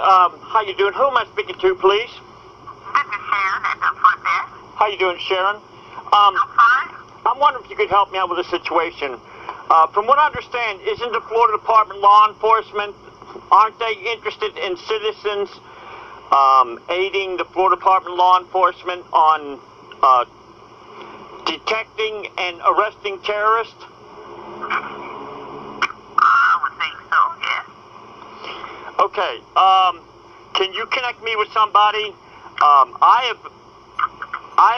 How you doing? Who am I speaking to, please? This is Sharon at the front desk. How you doing, Sharon? I'm fine. I'm wondering if you could help me out with a situation. From what I understand, isn't the Florida Department of Law Enforcement, aren't they interested in citizens aiding the Florida Department of Law Enforcement on detecting and arresting terrorists? I would think so, yes. Okay, can you connect me with somebody? I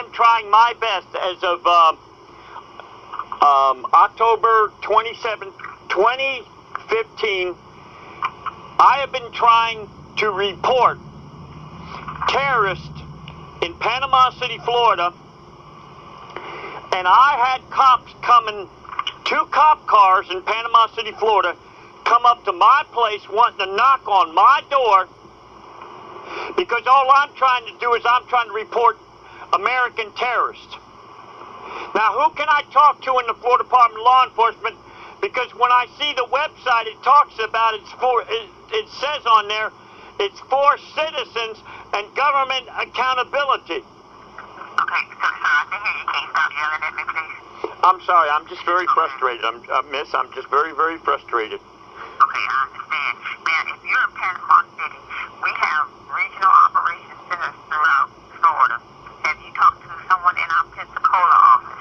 am trying my best as of October 27, 2015. I have been trying to report terrorists in Panama City, Florida, and I had cops coming, 2 cop cars in Panama City, Florida, come up to my place wanting to knock on my door because all I'm trying to do is I'm trying to report American terrorists. Now, who can I talk to in the Florida Department of Law Enforcement? Because when I see the website, it talks about it says on there, it's for citizens and government accountability. Okay, so sir, I can hear you. Can you stop yelling at me, please? I'm sorry, I'm just very frustrated. Miss, I'm just very, very frustrated. Okay, I understand. Now, if you're in Panama City, we have regional operations centers throughout Florida. Have you talked to someone in our Pensacola office?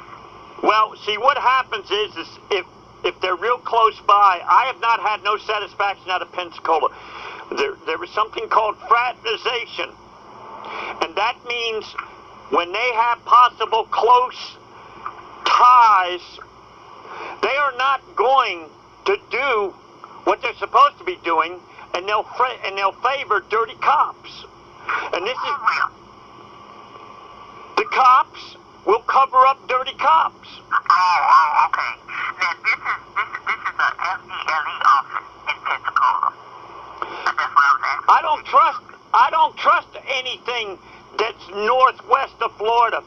Well, see, what happens is if they're real close by, I have not had no satisfaction out of Pensacola. There is something called fraternization, and that means when they have possible close ties, they are not going to do what they're supposed to be doing, and they'll favor dirty cops. And this is the cops will cover up dirty cops. Oh, okay. Now this is a fdle office in Pensacola. That's what I was asking. I don't trust anything that's northwest of Florida,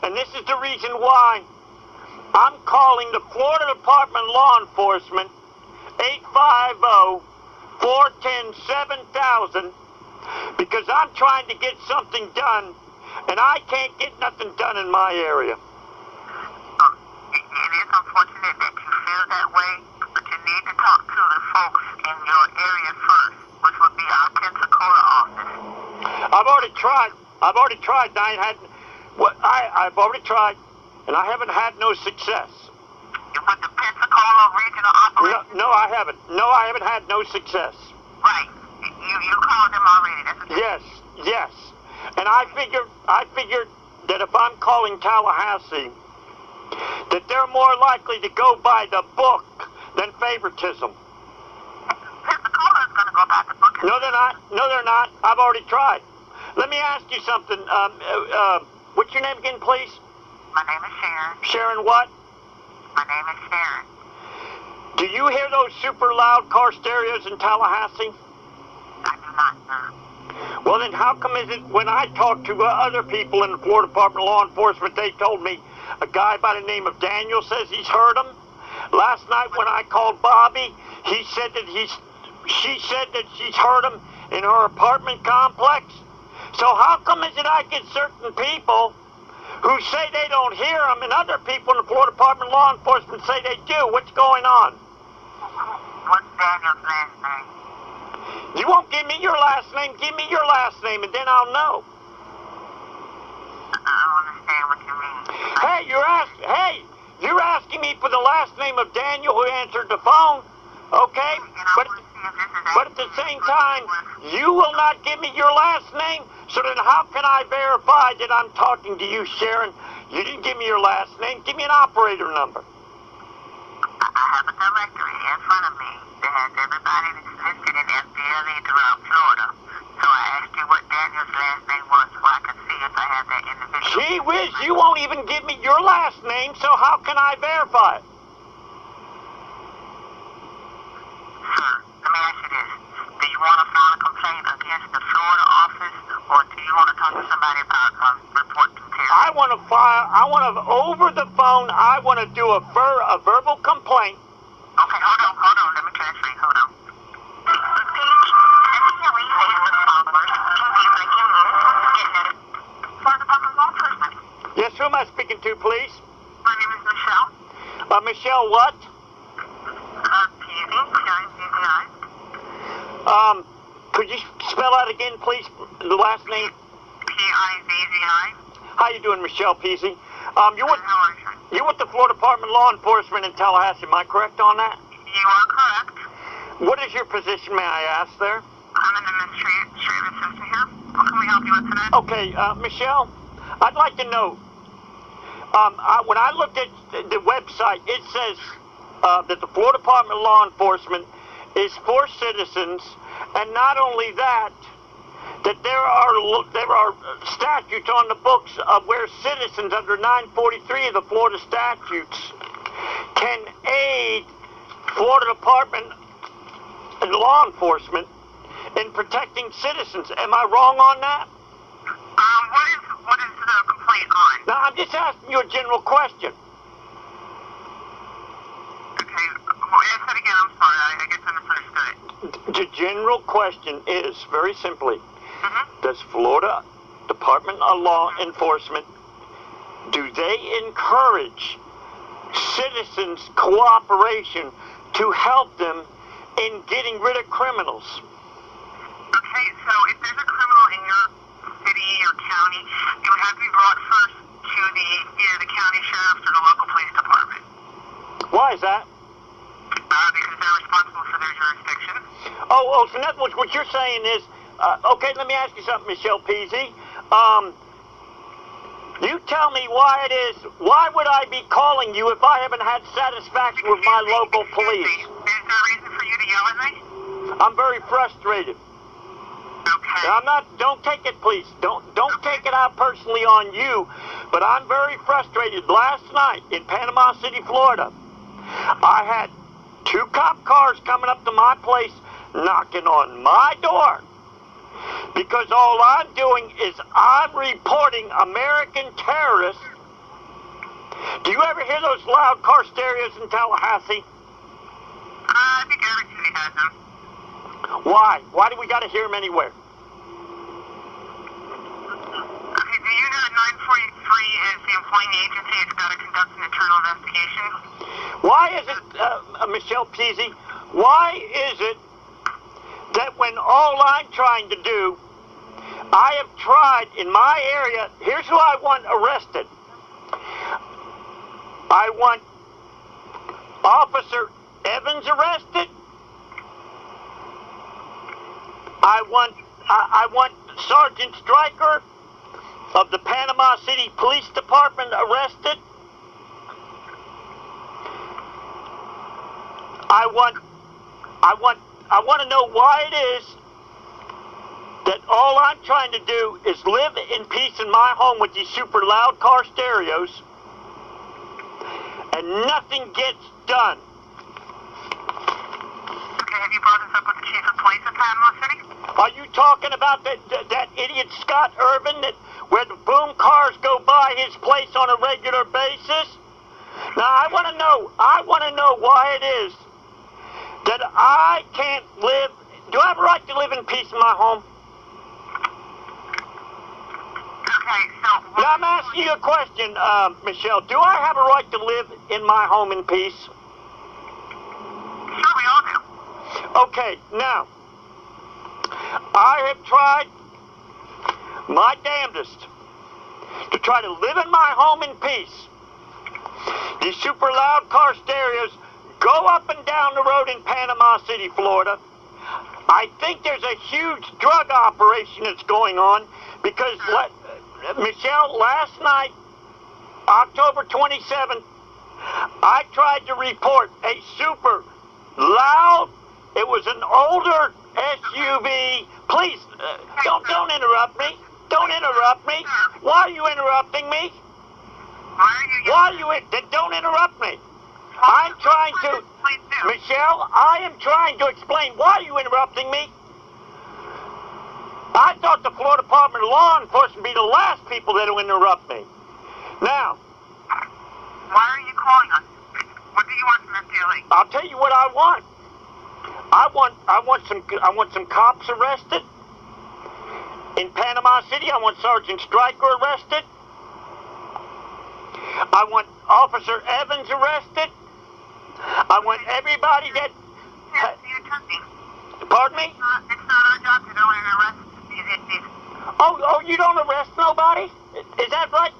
and this is the reason why I'm calling the Florida Department of Law Enforcement 850-410-7000 because I'm trying to get something done, and I can't get nothing done in my area. It is unfortunate that you feel that way, but you need to talk to the folks in your area first, which would be our Pensacola office. I've already tried. I've already tried and I haven't had no success. With the Pensacola regional operation? No, I haven't. No, I haven't had no success. Right. You called them already. That's what Yes. And I figured that if I'm calling Tallahassee, that they're more likely to go by the book than favoritism. Pensacola is going to go by the book. No, they're not. No, they're not. I've already tried. Let me ask you something. What's your name again, please? My name is Sharon. Sharon what? My name is Sharon. Do you hear those super loud car stereos in Tallahassee? I do not, sir. Well, then how come is it when I talk to other people in the Florida Department of Law Enforcement, they told me a guy by the name of Daniel says he's heard them? Last night when I called Bobby, she said that she's heard them in her apartment complex. So how come is it I get certain people who say they don't hear them and other people in the Florida Department of Law Enforcement say they do? What's going on? What's Daniel's last name? You won't give me your last name. Give me your last name and then I'll know. I don't understand what you mean. Hey, you're asking me for the last name of Daniel who answered the phone, okay? But at the same time, you will not give me your last name, so then how can I verify that I'm talking to you, Sharon? You didn't give me your last name. Give me an operator number. I have a directory in front of me that has everybody that's listed in fdle throughout Florida. So I asked you what Daniel's last name was so I can see if I have that individual. Gee whiz, you won't even give me your last name, so how can I verify it? Sir, let me ask you this. Do you want to file a complaint against the Florida office, or do you want to talk to somebody about reporting terrorism? Over the phone, I want to do a verbal complaint. Okay, hold on. Let me transfer you. Hold on. Who am I speaking to, please? My name is Michelle. Michelle what? Peasy, P-I-Z-Z-I. Could you spell out again, please, the last name? P-I-Z-Z-I. How you doing, Michelle Peasy? You're with the Florida Department of Law Enforcement in Tallahassee. Am I correct on that? You are correct. What is your position, may I ask there? I'm an administrative assistant here. What can we help you with today? Okay, Michelle, I'd like to know, when I looked at the website, it says that the Florida Department of Law Enforcement is for citizens, and not only that, that there are statutes on the books of where citizens under 943 of the Florida statutes can aid Florida Department of Law Enforcement in protecting citizens. Am I wrong on that? What is the complaint on? Now, I'm just asking you a general question. Okay, well, ask that again. I'm sorry. I guess I misunderstood. The general question is, very simply, Mm-hmm. does Florida Department of Law Enforcement, do they encourage citizens' cooperation to help them in getting rid of criminals? Okay, so if there's a criminal in your city or county, it would have to be brought first to either the county sheriff's or the local police department. Why is that? Because they're responsible for their jurisdiction. Oh, so in other words, what you're saying is, okay, let me ask you something, Michelle Peasy. You tell me why it is, why would I be calling you if I haven't had satisfaction with my local police? Is there a reason for you to yell at me? I'm very frustrated. Okay. And I'm not, don't take it, please. Don't take it out personally on you, but I'm very frustrated. Last night in Panama City, Florida, I had 2 cop cars coming up to my place, knocking on my door. Because all I'm doing is I'm reporting American terrorists. Do you ever hear those loud car stereos in Tallahassee? I think every city has them. Why? Why do we got to hear them anywhere? Okay, do you know that 943 is the employing agency? It's got to conduct an internal investigation. Why is it, Michelle Peasy, why is it that when all I'm trying to do, I have tried in my area, here's who I want arrested. I want Officer Evans arrested. I want Sergeant Stryker of the Panama City Police Department arrested. I want to know why it is that all I'm trying to do is live in peace in my home with these super loud car stereos, and nothing gets done. Okay, have you brought this up with the chief of police of Panama City? Are you talking about that idiot Scott Irvin, that where the boom cars go by his place on a regular basis? Now I want to know why it is that I can't live. Do I have a right to live in peace in my home? Okay, so... Now I'm asking you a question, Michelle. Do I have a right to live in my home in peace? Sure, we all do. Okay, now, I have tried my damnedest to try to live in my home in peace. These super loud car stereos go up and down the road in Panama City, Florida. I think there's a huge drug operation that's going on because, Michelle, last night, October 27th, I tried to report a super loud, it was an older SUV. Please, don't interrupt me. Don't interrupt me. Why are you interrupting me? Don't interrupt me. I'm trying to, Michelle, I am trying to explain. Why are you interrupting me? I thought the Florida Department of Law Enforcement would be the last people that will interrupt me. Now, why are you calling us? What do you want from fdle? I'll tell you what I want. I want some cops arrested. In Panama City, I want Sergeant Stryker arrested. I want Officer Evans arrested. I want everybody that... Yes, the attorney. Pardon me? It's not our job to go and arrest these. Oh, you don't arrest nobody? Is that right?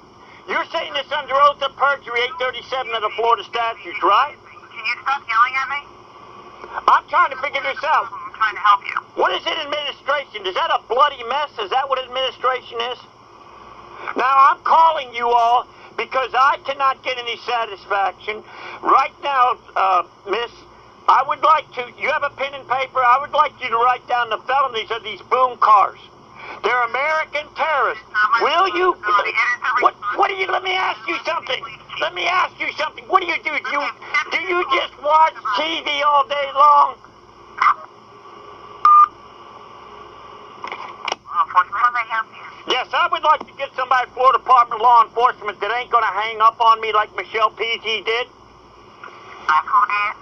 You're saying this under oath of perjury, 837 of the Florida statutes, right? Can you stop yelling at me? I'm trying to figure this out. I'm trying to help you. What is it, administration? Is that a bloody mess? Is that what administration is? Now, I'm calling you all because I cannot get any satisfaction. Right now, miss, I would like to, you have a pen and paper? I would like you to write down the felonies of these boom cars. They're American terrorists. Will you? What do you, let me ask you something. Let me ask you something. What do you do? Do you just watch TV all day long? Yes, I would like to get somebody at Florida Department of Law Enforcement that ain't going to hang up on me like Michelle Peasy did. Like who did?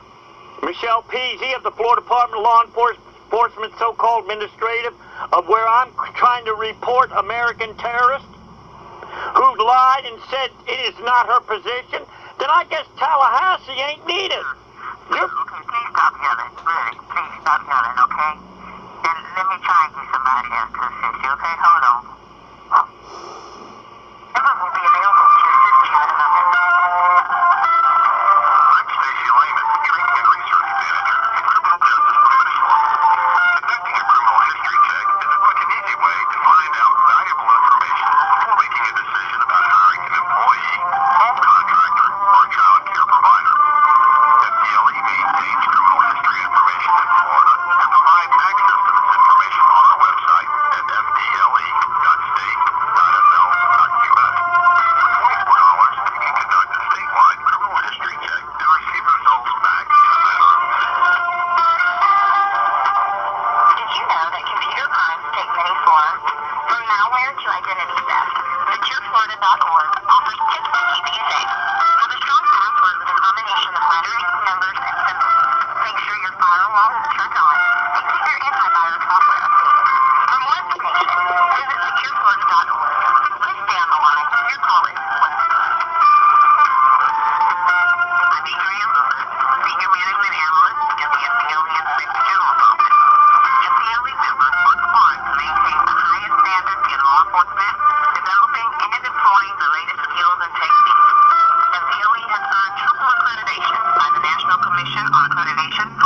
Michelle Peasy of the Florida Department of Law Enforcement, so-called administrative, of where I'm trying to report American terrorists who lied and said it is not her position. Then I guess Tallahassee ain't needed. Okay, please stop yelling. Really, please stop yelling, okay? And let me try and get somebody else to assist you, okay? Hold on. Someone will be available to assist you in a moment. I'm Stacey Lehman, Treatment Research Manager and Criminal Justice Professional. Conducting a criminal history check is a quick and easy way to find out valuable information before making a decision about hiring an employee, home contractor, or child care provider. FDLE maintains criminal history information in Florida and provides access to this information on our website at fdle.state.fl.us. For $24, you can conduct a statewide criminal history check and receive results back in a matter of minutes. Did you know that computer crimes take many forms? From malware to identity theft, SecureFlorida.org offers tips to keep you safe. Have a strong password with a combination of letters, numbers, and symbols. Make sure your firewall is turned on and keep your antivirus software updated. For more information, visit SecureFlorida.org. Please stay on the line. Your call is I'm Adrian Lewis, Senior Management Analyst at the FDLE Inspector General's Office. FDLE members work hard to maintain the highest standards in law enforcement, developing and employing the latest skills and techniques. FDLE has earned triple accreditation by the National Commission on Accreditation for